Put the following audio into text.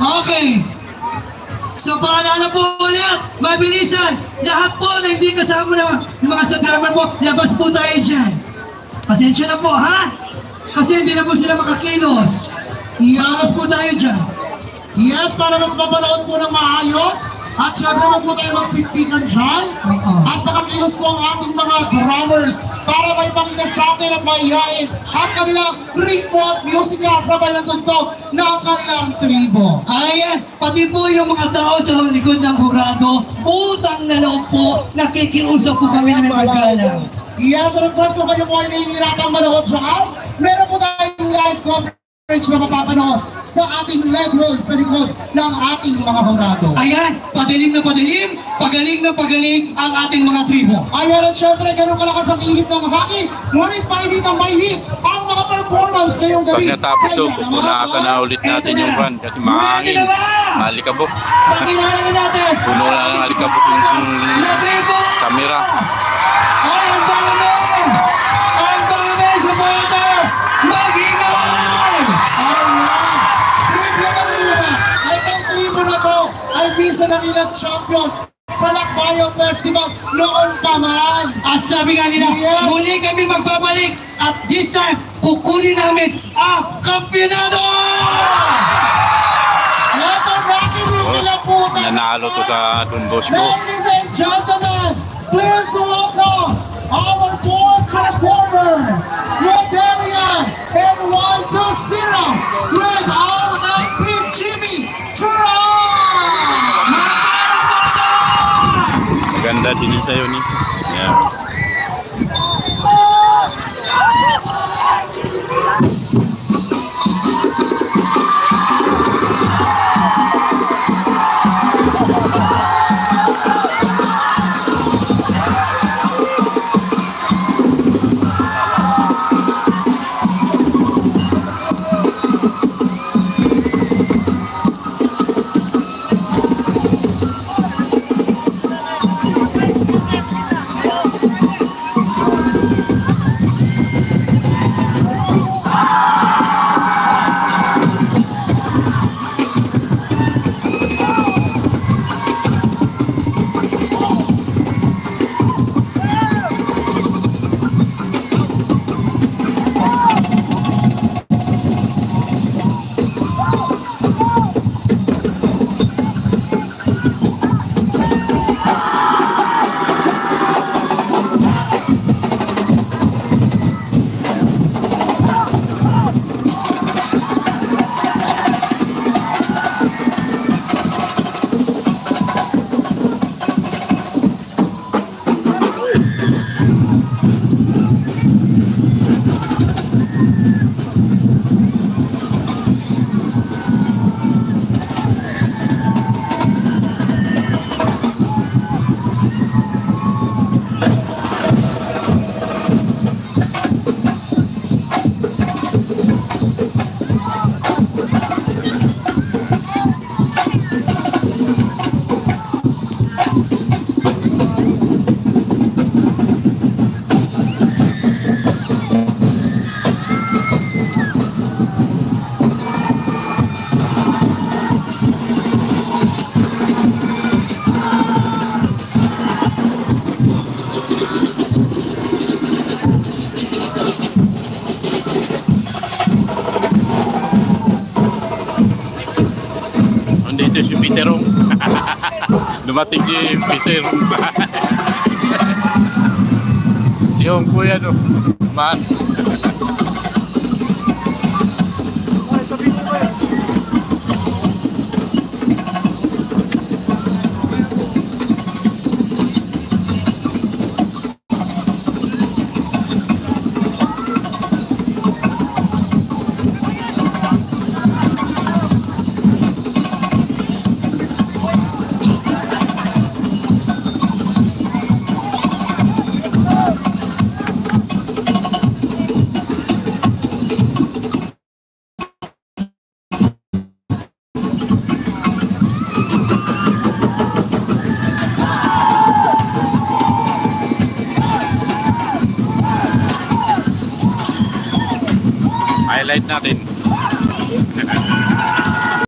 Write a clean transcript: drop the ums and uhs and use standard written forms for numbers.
Okay. So paalala po ulit, mabilisan. Lahat po na hindi kasama ng mga sa drummer po, labas po tayo dyan. Pasensya na po, ha? Kasi hindi na po sila makakilos. Labas po tayo dyan. Yes, para mas mapanood po ng maayos. At syempre wag po tayo magsiksikan dyan. At makakilos po ang ating mga drummers para may pakita sa akin at maihain ang kanilang ritmo at musika sabay ng tugtog ng kanilang tribo. Ayan, pati po yung mga tao sa likod ng hurado, utang na loob po, nakikiusap po kami ng magkala. Yes, and of course kung kayo po ay nahihirapang manood dyan, meron po tayong live coverage na mapapanood sa ating leg roll sa likod ng ating mga hurado. Ayan, padilim na padilim, pagaling na pagaling ang ating mga tribo. Ayan, at syempre ganun kalakas ang ihip ng hockey, ngunit mainit ang mahihip ang mga performance ngayong gabi. Pag natapos ito, pupunakan na ulit natin yung run kasi mahangin, malikabok. Pakilala na natin. Puno na ng alikabok yung kamera. Ay, ang dami! Ang dami sa supporter! Mag-ingay! Ayan! Trivia na muna! Ay, ang tribo na to ay bisa na nilang champion sa Lakbayo Festival noon pa man. At sabi nga nila, yes, muli kami magbabalik at this time, kukunin namin ang kampionado! Ito, nakinig nila po. Nanalo to sa Don Bosco. Ladies and gentlemen, please welcome our fourth performer, Medallion and 1-0 with RMP Jimmy Turan! Maganda din yung sayo ni. Yeah. Dito si Peterong. Dumating si Peterong. Yung kuya no. Man. Highlight natin.